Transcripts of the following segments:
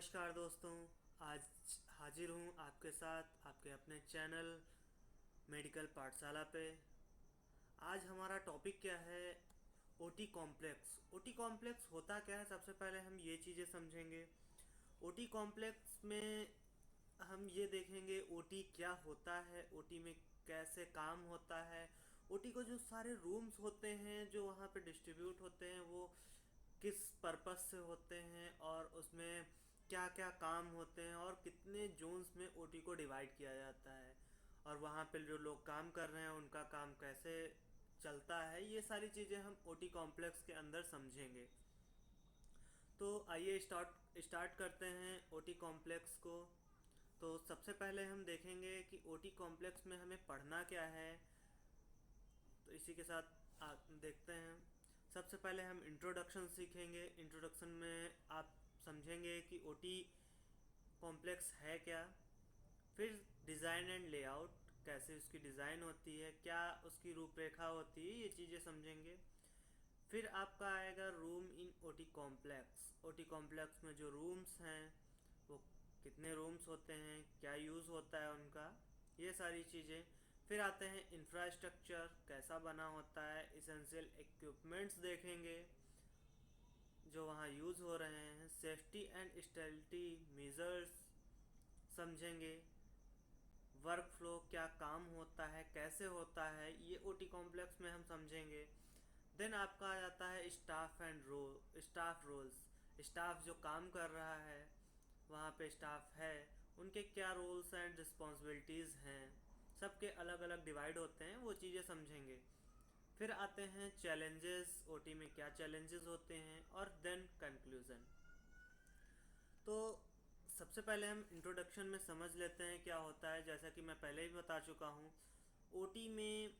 नमस्कार दोस्तों। आज हाजिर हूँ आपके साथ आपके अपने चैनल मेडिकल पाठशाला पे। आज हमारा टॉपिक क्या है? OT complex. ओटी कॉम्प्लेक्स होता क्या है, सबसे पहले हम ये चीज़ें समझेंगे। ओटी कॉम्प्लेक्स में हम ये देखेंगे ओटी क्या होता है, ओटी में कैसे काम होता है, ओटी को जो सारे रूम्स होते हैं जो वहाँ पे डिस्ट्रीब्यूट होते हैं वो किस पर्पस से होते हैं, और उसमें क्या क्या काम होते हैं, और कितने जोन्स में ओटी को डिवाइड किया जाता है, और वहाँ पे जो लोग काम कर रहे हैं उनका काम कैसे चलता है। ये सारी चीज़ें हम ओटी कॉम्प्लेक्स के अंदर समझेंगे। तो आइए स्टार्ट करते हैं ओटी कॉम्प्लेक्स को। तो सबसे पहले हम देखेंगे कि ओटी कॉम्प्लेक्स में हमें पढ़ना क्या है। तो इसी के साथ देखते हैं। सबसे पहले हम इंट्रोडक्शन सीखेंगे। इंट्रोडक्शन में आप समझेंगे कि ओटी कॉम्प्लेक्स है क्या। फिर डिज़ाइन एंड लेआउट, कैसे उसकी डिज़ाइन होती है, क्या उसकी रूपरेखा होती है, ये चीज़ें समझेंगे। फिर आपका आएगा room in OT complex. OT complex में जो रूम्स हैं वो कितने रूम्स होते हैं, क्या यूज़ होता है उनका, ये सारी चीज़ें। फिर आते हैं इंफ्रास्ट्रक्चर कैसा बना होता है, इसेंशियल इक्विपमेंट्स देखेंगे जो वहाँ यूज़ हो रहे हैं। सेफ्टी एंड स्टेरिलिटी मेजर्स समझेंगे। वर्क फ्लो क्या काम होता है, कैसे होता है, ये ओटी कॉम्प्लेक्स में हम समझेंगे। देन आपका आ जाता है स्टाफ रोल्स। स्टाफ जो काम कर रहा है, वहाँ पे स्टाफ है, उनके क्या रोल्स एंड रिस्पॉन्सिबिलिटीज़ हैं, सबके अलग अलग डिवाइड होते हैं, वो चीज़ें समझेंगे। फिर आते हैं चैलेंजेस, ओटी में क्या चैलेंजेस होते हैं, और देन कंक्लूज़न। तो सबसे पहले हम इंट्रोडक्शन में समझ लेते हैं क्या होता है। जैसा कि मैं पहले ही बता चुका हूँ, ओटी में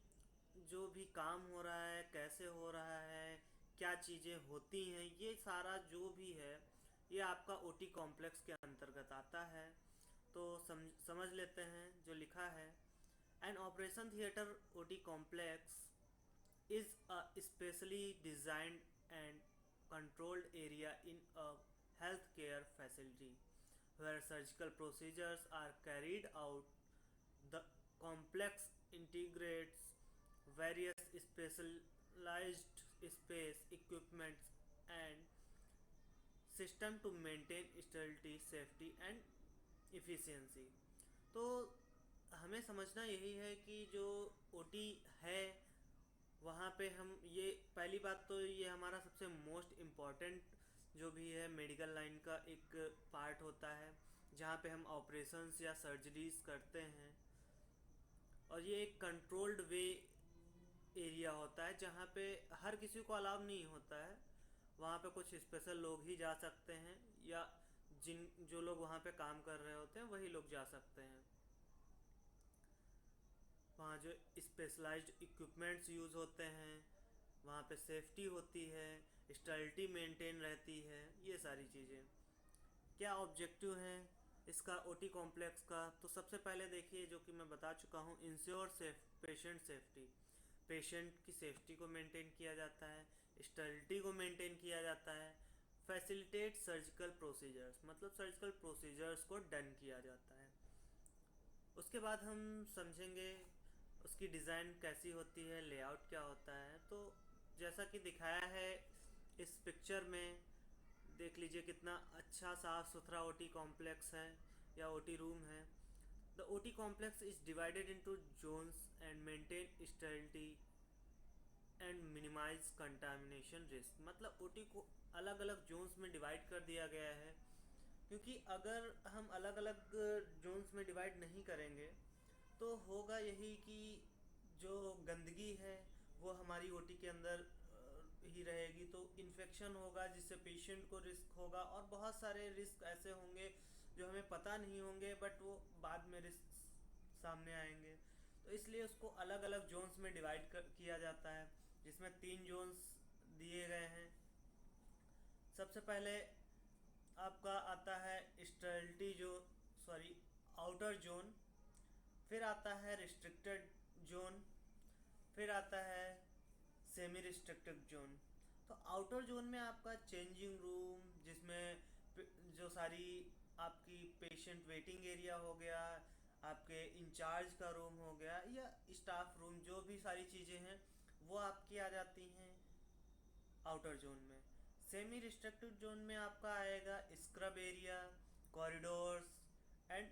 जो भी काम हो रहा है, कैसे हो रहा है, क्या चीज़ें होती हैं, ये सारा जो भी है ये आपका ओटी कॉम्प्लेक्स के अंतर्गत आता है। तो समझ लेते हैं जो लिखा है। An operation theatre OT complex is a specially designed and controlled area in a healthcare facility where surgical procedures are carried out. The complex integrates various specialized space, equipment, and system to maintain sterility, safety, and efficiency. तो हमें समझना यही है कि जो OT है वहाँ पे हम ये पहली बात तो ये हमारा सबसे मोस्ट इम्पॉर्टेंट जो भी है मेडिकल लाइन का एक पार्ट होता है, जहाँ पे हम ऑपरेशंस या सर्जरीज करते हैं। और ये एक कंट्रोल्ड वे एरिया होता है जहाँ पे हर किसी को अलाउ नहीं होता है। वहाँ पे कुछ स्पेशल लोग ही जा सकते हैं, या जो लोग वहाँ पे काम कर रहे होते हैं वही लोग जा सकते हैं। वहाँ जो स्पेशलाइज्ड इक्विपमेंट्स यूज़ होते हैं, वहाँ पे सेफ्टी होती है, स्टेरिलिटी मेंटेन रहती है, ये सारी चीज़ें। क्या ऑब्जेक्टिव हैं इसका ओटी कॉम्प्लेक्स का? तो सबसे पहले देखिए, जो कि मैं बता चुका हूँ, इंश्योर पेशेंट सेफ्टी। पेशेंट की सेफ्टी को मेंटेन किया जाता है, स्टेरिलिटी को मेंटेन किया जाता है। फैसिलिटेट सर्जिकल प्रोसीजर्स, मतलब सर्जिकल प्रोसीजर्स को डन किया जाता है। उसके बाद हम समझेंगे उसकी डिज़ाइन कैसी होती है, लेआउट क्या होता है। तो जैसा कि दिखाया है इस पिक्चर में, देख लीजिए कितना अच्छा साफ़ सुथरा ओटी कॉम्प्लेक्स है या ओटी रूम है। The OT complex is divided into zones and maintain sterility and minimize contamination risk. मतलब ओटी को अलग अलग जोन्स में डिवाइड कर दिया गया है, क्योंकि अगर हम अलग अलग जोन्स में डिवाइड नहीं करेंगे तो होगा यही कि जो गंदगी है वो हमारी ओटी के अंदर ही रहेगी, तो इन्फेक्शन होगा जिससे पेशेंट को रिस्क होगा, और बहुत सारे रिस्क ऐसे होंगे जो हमें पता नहीं होंगे बट वो बाद में रिस्क सामने आएंगे। तो इसलिए उसको अलग अलग जोन्स में डिवाइड किया जाता है, जिसमें 3 जोन्स दिए गए हैं। सबसे पहले आपका आता है स्टेरिलिटी जो सॉरी आउटर जोन। फिर आता है रिस्ट्रिक्टेड जोन। फिर आता है सेमी रिस्ट्रिक्टेड जोन। तो आउटर जोन में आपका चेंजिंग रूम, जिसमें जो सारी सारी आपकी पेशेंट वेटिंग एरिया हो गया, आपके इंचार्ज का रूम हो गया या स्टाफ रूम, जो भी सारी चीज़ें हैं वो आपकी आ जाती हैं आउटर जोन में। सेमी रिस्ट्रिक्टेड जोन में आपका आएगा scrub area, corridors and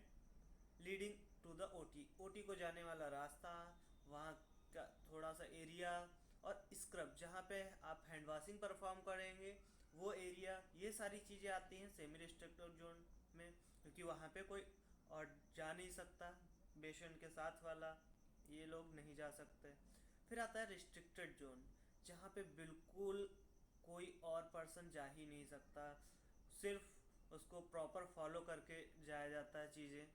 leading to the OT, OT को जाने वाला रास्ता, वहाँ का थोड़ा सा एरिया, और स्क्रब जहाँ पे आप हैंड वॉशिंग परफॉर्म करेंगे वो एरिया, ये सारी चीज़ें आती हैं सेमी रिस्ट्रिक्टेड जोन में, क्योंकि वहाँ पे कोई और जा नहीं सकता, पेशेंट के साथ वाला ये लोग नहीं जा सकते। फिर आता है रिस्ट्रिक्टेड जोन, जहाँ पे बिल्कुल कोई और पर्सन जा ही नहीं सकता, सिर्फ उसको प्रॉपर फॉलो करके जाया जाता है चीज़ें,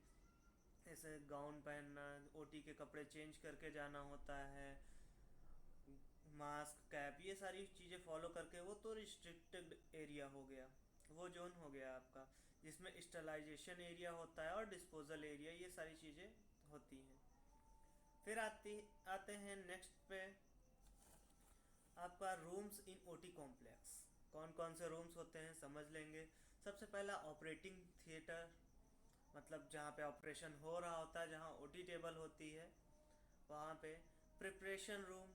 जैसे गाउन पहनना, ओटी के कपड़े चेंज करके जाना होता है, मास्क कैप, ये सारी चीज़ें फॉलो करके, वो तो रिस्ट्रिक्टेड एरिया हो गया, वो जोन हो गया आपका, जिसमें स्टरलाइजेशन एरिया होता है और डिस्पोजल एरिया, ये सारी चीज़ें होती हैं। फिर आते हैं नेक्स्ट पे आपका रूम्स इन ओटी कॉम्प्लेक्स। कौन कौन से रूम्स होते हैं समझ लेंगे। सबसे पहला ऑपरेटिंग थिएटर, मतलब जहाँ पे ऑपरेशन हो रहा होता है, जहाँ ओटी टेबल होती है वहाँ पे। प्रिपरेशन रूम,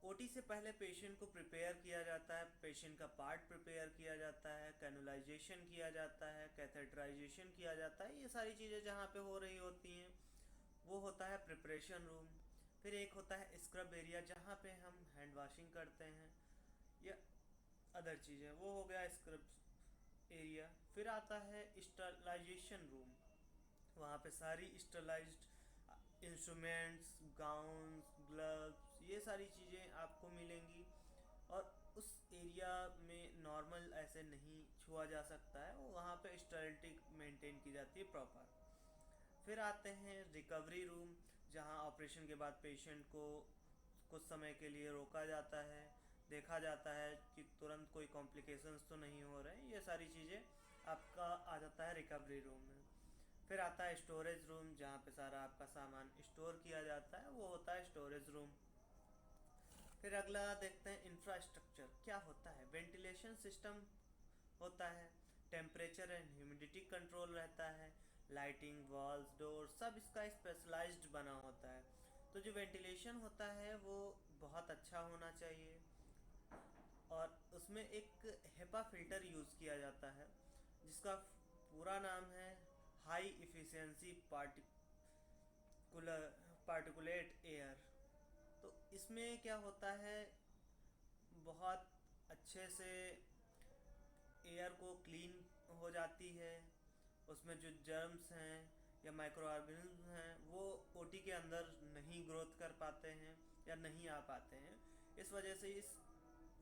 ओटी से पहले पेशेंट को प्रिपेयर किया जाता है, पेशेंट का पार्ट प्रिपेयर किया जाता है, कैनुलाइजेशन किया जाता है, कैथेटराइजेशन किया जाता है, ये सारी चीज़ें जहाँ पे हो रही होती हैं वो होता है प्रिपरेशन रूम। फिर एक होता है स्क्रब एरिया, जहाँ पे हम हैंड वॉशिंग करते हैं या अदर चीज़ें, वो हो गया स्क्रब एरिया। फिर आता है स्टरलाइजेशन रूम, वहाँ पे सारी स्टरलाइज्ड इंस्ट्रूमेंट्स, गाउन्स, ग्लव्स, ये सारी चीज़ें आपको मिलेंगी, और उस एरिया में नॉर्मल ऐसे नहीं छुआ जा सकता है, वो वहाँ पे स्टेरिलिटी मेंटेन की जाती है प्रॉपर। फिर आते हैं रिकवरी रूम, जहाँ ऑपरेशन के बाद पेशेंट को कुछ समय के लिए रोका जाता है, देखा जाता है कि तुरंत कोई कॉम्प्लिकेशंस तो नहीं हो रहे हैं, ये सारी चीज़ें आपका आ जाता है रिकवरी रूम में। फिर आता है स्टोरेज रूम, जहाँ पे सारा आपका सामान स्टोर किया जाता है, वो होता है स्टोरेज रूम। फिर अगला देखते हैं इंफ्रास्ट्रक्चर क्या होता है। वेंटिलेशन सिस्टम होता है, टेम्परेचर एंड ह्यूमिडिटी कंट्रोल रहता है, लाइटिंग, वॉल्स, डोर, सब इसका स्पेशलाइज्ड बना होता है। तो जो वेंटिलेशन होता है वो बहुत अच्छा होना चाहिए, और उसमें एक हेपा फिल्टर यूज़ किया जाता है, जिसका पूरा नाम है हाई इफ़िशियंसी पार्टिकुलेट एयर। तो इसमें क्या होता है, बहुत अच्छे से एयर को क्लीन हो जाती है, उसमें जो जर्म्स हैं या माइक्रो ऑर्गेनिज्म हैं वो ओटी के अंदर नहीं ग्रोथ कर पाते हैं या नहीं आ पाते हैं, इस वजह से इस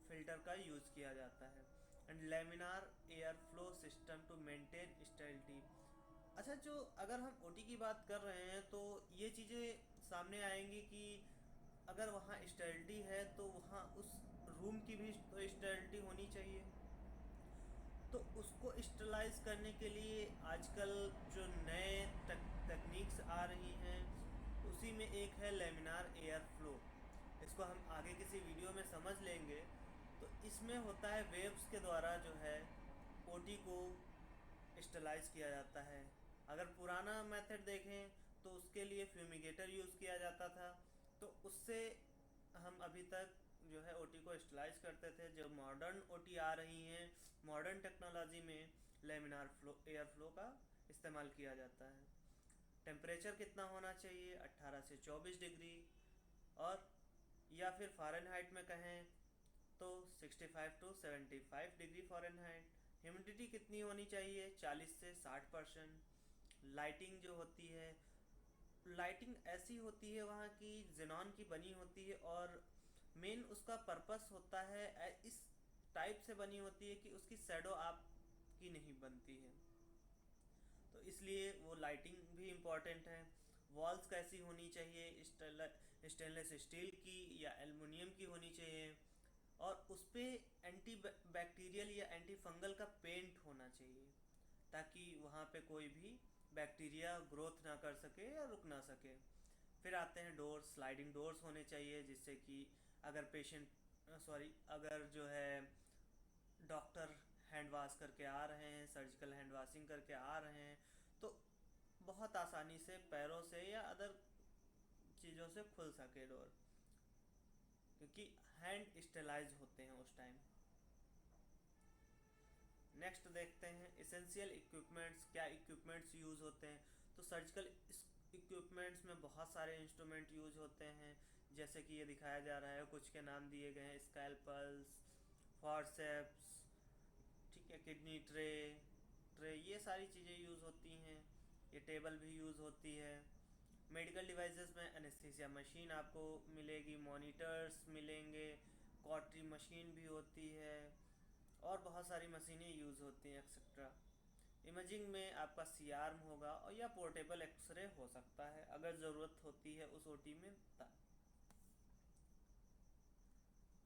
फिल्टर का यूज़ किया जाता है। And laminar air flow system to maintain sterility. अच्छा, जो अगर हम ओटी की बात कर रहे हैं तो ये चीज़ें सामने आएंगी कि अगर वहाँ स्टेरिलिटी है तो वहाँ उस रूम की भी तो स्टेरिलिटी होनी चाहिए। तो उसको स्टरलाइज करने के लिए आजकल जो नए तकनीक्स आ रही हैं उसी में एक है लेमिनार एयर फ्लो। इसको हम आगे किसी वीडियो में समझ लेंगे। तो इसमें होता है वेव्स के द्वारा जो है ओटी को स्टरलाइज किया जाता है। अगर पुराना मेथड देखें तो उसके लिए फ्यूमिगेटर यूज़ किया जाता था, तो उससे हम अभी तक जो है ओटी को स्टरलाइज करते थे। जो मॉडर्न ओटी आ रही हैं मॉडर्न टेक्नोलॉजी में लेमिनार फ्लो एयर फ्लो का इस्तेमाल किया जाता है। टेम्परेचर कितना होना चाहिए, 18 से 24 डिग्री, और या फिर फ़ारेनहाइट में कहें तो 65 टू 75 डिग्री फ़ारेनहाइट। ह्यूमिडिटी कितनी होनी चाहिए, 40 से 60%। लाइटिंग जो होती है, लाइटिंग ऐसी होती है वहाँ की जेनॉन की बनी होती है, और मेन उसका पर्पस होता है इस टाइप से बनी होती है कि उसकी शैडो आपकी नहीं बनती है, तो इसलिए वो लाइटिंग भी इम्पॉर्टेंट है। वॉल्स कैसी होनी चाहिए, स्टेनलेस स्टील की या एल्युमिनियम की होनी चाहिए, और उस पर एंटी बैक्टीरियल या एंटी फंगल का पेंट होना चाहिए, ताकि वहाँ पे कोई भी बैक्टीरिया ग्रोथ ना कर सके या रुक ना सके। फिर आते हैं डोर्स, स्लाइडिंग डोर्स होने चाहिए, जिससे कि अगर अगर जो है डॉक्टर हैंड वॉश करके आ रहे हैं, सर्जिकल हैंड पासिंग करके आ रहे हैं तो बहुत आसानी से पैरों से या अदर चीज़ों से खुल सके डोर, क्योंकि हैंड स्टेलाइज होते हैं उस टाइम। नेक्स्ट देखते हैं एसेंशियल इक्विपमेंट्स, क्या इक्विपमेंट्स यूज़ होते हैं। तो सर्जिकल इक्विपमेंट्स में बहुत सारे इंस्ट्रूमेंट यूज होते हैं, जैसे कि ये दिखाया जा रहा है, कुछ के नाम दिए गए हैं, स्कैल्पल्स, फॉरसेप्स, ठीक है, किडनी ट्रे, ये सारी चीज़ें यूज़ होती हैं। ये टेबल भी यूज़ होती है। मेडिकल डिवाइसेस में एनेस्थीसिया मशीन आपको मिलेगी, मॉनिटर्स मिलेंगे, कॉटरी मशीन भी होती है और बहुत सारी मशीनें यूज़ होती हैं एक्सेट्रा। इमेजिंग में आपका सी आर्म होगा और या पोर्टेबल एक्सरे हो सकता है अगर ज़रूरत होती है उस ओटी में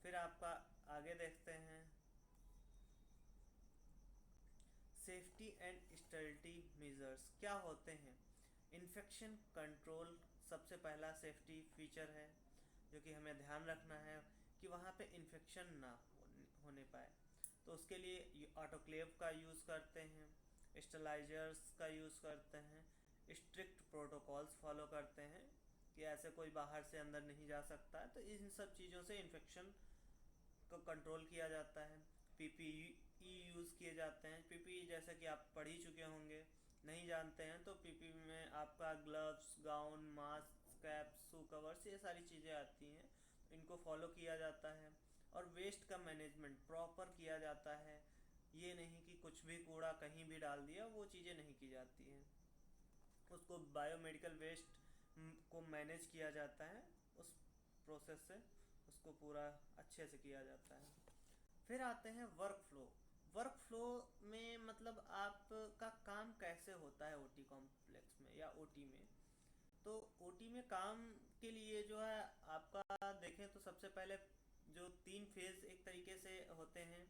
फिर आपका आगे देखते हैं सेफ्टी एंड स्टेरिलिटी मेजर्स क्या होते हैं। इन्फेक्शन कंट्रोल सबसे पहला सेफ्टी फीचर है जो कि हमें ध्यान रखना है कि वहाँ पे इन्फेक्शन ना होने पाए। तो उसके लिए ऑटोक्लेव का यूज़ करते हैं, स्टेलाइजर्स का यूज़ करते हैं, स्ट्रिक्ट प्रोटोकॉल्स फॉलो करते हैं कि ऐसे कोई बाहर से अंदर नहीं जा सकता है। तो इन सब चीज़ों से इन्फेक्शन को कंट्रोल किया जाता है। पीपीई यूज़ किए जाते हैं। पीपीई जैसे कि आप पढ़ ही चुके होंगे, नहीं जानते हैं तो पीपीई में आपका ग्लव्स, गाउन, मास्क, कैप, शू कवर्स, ये सारी चीज़ें आती हैं, इनको फॉलो किया जाता है। और वेस्ट का मैनेजमेंट प्रॉपर किया जाता है, ये नहीं कि कुछ भी कूड़ा कहीं भी डाल दिया, वो चीज़ें नहीं की जाती हैं। उसको बायोमेडिकल वेस्ट को मैनेज किया जाता है, उस प्रोसेस से उसको पूरा अच्छे से किया जाता है। फिर आते हैं वर्क फ्लो। वर्क फ्लो में मतलब आपका काम कैसे होता है ओटी कॉम्प्लेक्स में या ओटी में। तो ओटी में काम के लिए जो है आपका देखें तो सबसे पहले जो 3 फेज एक तरीके से होते हैं,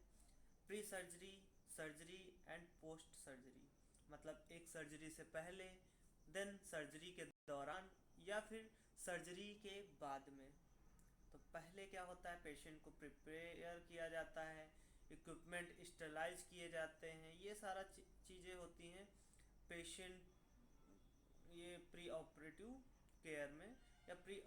pre surgery, surgery and post surgery. मतलब एक सर्जरी से पहले, देन सर्जरी के दौरान या फिर सर्जरी के बाद में। तो पहले क्या होता है, पेशेंट को प्रिपेयर किया जाता है, इक्विपमेंट स्टरलाइज किए जाते हैं, ये सारा चीज़ें होती हैं पेशेंट ये प्री ऑपरेटिव केयर में या प्री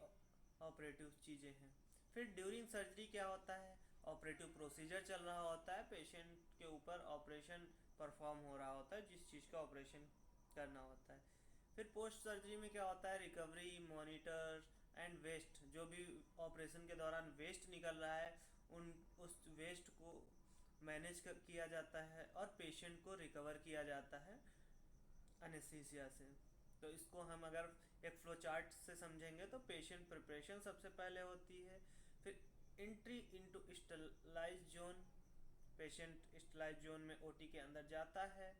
ऑपरेटिव चीज़ें हैं। फिर ड्यूरिंग सर्जरी क्या होता है, ऑपरेटिव प्रोसीजर चल रहा होता है, पेशेंट के ऊपर ऑपरेशन परफॉर्म हो रहा होता है, जिस चीज़ का ऑपरेशन करना होता है। फिर पोस्ट सर्जरी में क्या होता है, रिकवरी, मॉनिटर एंड वेस्ट, जो भी ऑपरेशन के दौरान वेस्ट निकल रहा है उस वेस्ट को मैनेज किया जाता है और पेशेंट को रिकवर किया जाता है एनेस्थीसिया से। तो इसको हम अगर एक फ्लो चार्ट से समझेंगे तो पेशेंट प्रिपरेशन सबसे पहले होती है, फिर entry into sterilise zone, patient sterilise zone में ओटी के अंदर जाता है,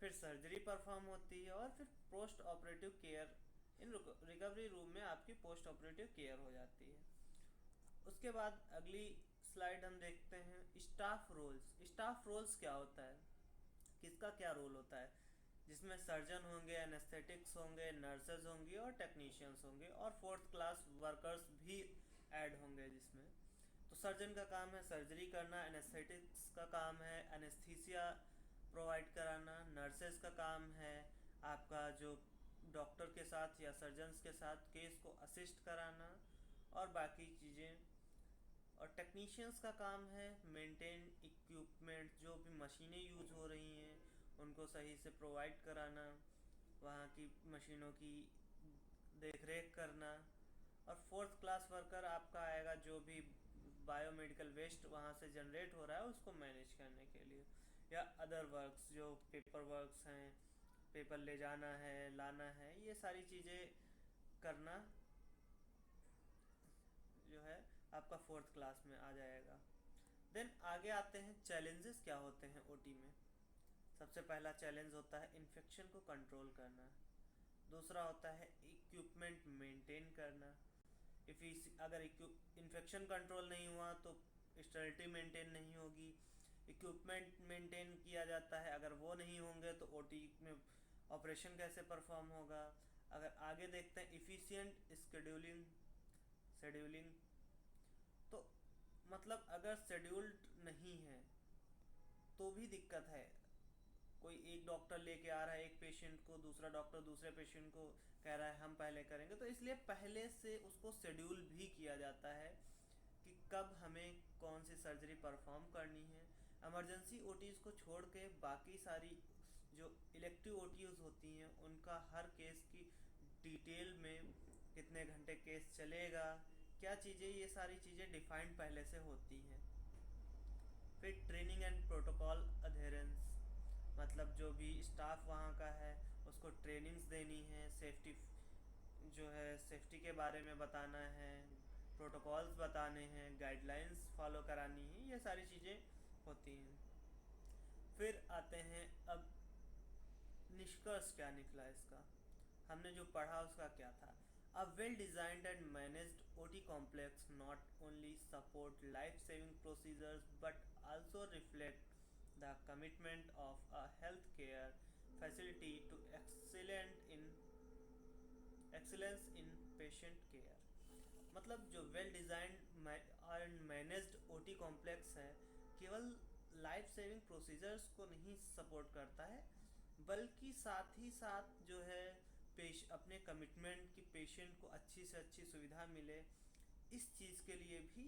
फिर सर्जरी परफॉर्म होती है और फिर पोस्ट ऑपरेटिव केयर, इन रिकवरी रूम में आपकी पोस्ट ऑपरेटिव केयर हो जाती है। उसके बाद अगली स्लाइड हम देखते हैं स्टाफ रोल्स। स्टाफ रोल्स क्या होता है, किसका क्या रोल होता है, जिसमें सर्जन होंगे, एनेस्थेटिक्स होंगे, नर्सेज होंगी और टेक्नीशियंस होंगे और फोर्थ क्लास वर्कर्स भी ऐड होंगे जिसमें। तो सर्जन का काम है सर्जरी करना, एनेस्थेटिक्स का काम है एनेस्थीसिया प्रोवाइड कराना, नर्सेज का काम है आपका जो डॉक्टर के साथ या सर्जन्स के साथ केस को असिस्ट कराना और बाकी चीज़ें। और टेक्नीशियंस का काम है मेंटेन इक्विपमेंट, जो भी मशीनें यूज़ हो रही हैं उनको सही से प्रोवाइड कराना, वहाँ की मशीनों की देख रेख करना। और फोर्थ क्लास वर्कर आपका आएगा जो भी बायोमेडिकल वेस्ट वहाँ से जनरेट हो रहा है उसको मैनेज करने के लिए, या अदर वर्क्स जो पेपर वर्क्स हैं, पेपर ले जाना है, लाना है, ये सारी चीज़ें करना जो है आपका फोर्थ क्लास में आ जाएगा। देन आगे आते हैं चैलेंजेस क्या होते हैं ओटी में। सबसे पहला चैलेंज होता है इन्फेक्शन को कंट्रोल करना, दूसरा होता है इक्विपमेंट मेंटेन करना, अगर इन्फेक्शन कंट्रोल नहीं हुआ तो स्टेरिलिटी मेंटेन नहीं होगी, इक्विपमेंट मेंटेन किया जाता है, अगर वो नहीं होंगे तो ओटी में ऑपरेशन कैसे परफॉर्म होगा। अगर आगे देखते हैं इफ़िशिएंट शेड्यूलिंग, तो मतलब अगर शेड्यूल्ड नहीं है तो भी दिक्कत है, कोई एक डॉक्टर लेके आ रहा है एक पेशेंट को, दूसरा डॉक्टर दूसरे पेशेंट को कह रहा है हम पहले करेंगे, तो इसलिए पहले से उसको शेड्यूल भी किया जाता है कि कब हमें कौन सी सर्जरी परफॉर्म करनी है। इमरजेंसी ओटीज़ को छोड़ के बाकी सारी जो इलेक्टिव ओटीज़ होती हैं उनका हर केस की डिटेल में कितने घंटे केस चलेगा, क्या चीज़ें, ये सारी चीज़ें डिफाइंड पहले से होती हैं। फिर ट्रेनिंग एंड प्रोटोकॉल अधेरेंस, मतलब जो भी स्टाफ वहाँ का है उसको ट्रेनिंग्स देनी है, सेफ्टी जो है सेफ्टी के बारे में बताना है, प्रोटोकॉल्स बताने हैं, गाइडलाइंस फॉलो करानी है, ये सारी चीज़ें होती हैं। फिर आते हैं अब निष्कर्ष क्या निकला इसका, हमने जो पढ़ा उसका क्या था। A well designed and managed OT complex not only support life saving procedures but also reflect the commitment of a health care facility to excellence in patient care. मतलब जो well designed and managed OT complex है केवल life saving procedures को नहीं support करता है, बल्कि साथ ही साथ जो है अपने कमिटमेंट की पेशेंट को अच्छी से अच्छी सुविधा मिले, इस चीज़ के लिए भी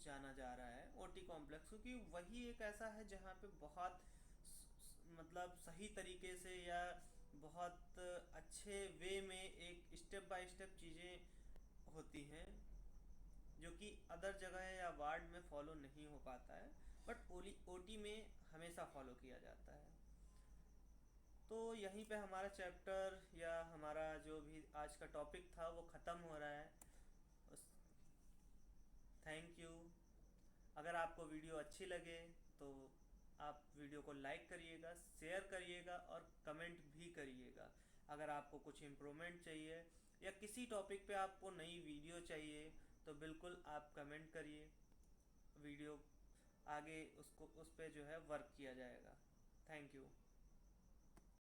जाना जा रहा है ओटी कॉम्प्लेक्स, क्योंकि वही एक ऐसा है जहाँ पे बहुत मतलब सही तरीके से या बहुत अच्छे वे में एक स्टेप बाय स्टेप चीज़ें होती हैं जो कि अदर जगह या वार्ड में फॉलो नहीं हो पाता है, बट ओटी में हमेशा फॉलो किया जाता है। तो यहीं पे हमारा चैप्टर या हमारा जो भी आज का टॉपिक था वो ख़त्म हो रहा है। Thank you. अगर आपको वीडियो अच्छी लगे तो आप वीडियो को लाइक करिएगा, शेयर करिएगा और कमेंट भी करिएगा। अगर आपको कुछ इम्प्रूवमेंट चाहिए या किसी टॉपिक पे आपको नई वीडियो चाहिए तो बिल्कुल आप कमेंट करिए, वीडियो आगे उसको उस पे जो है वर्क किया जाएगा। Thank you.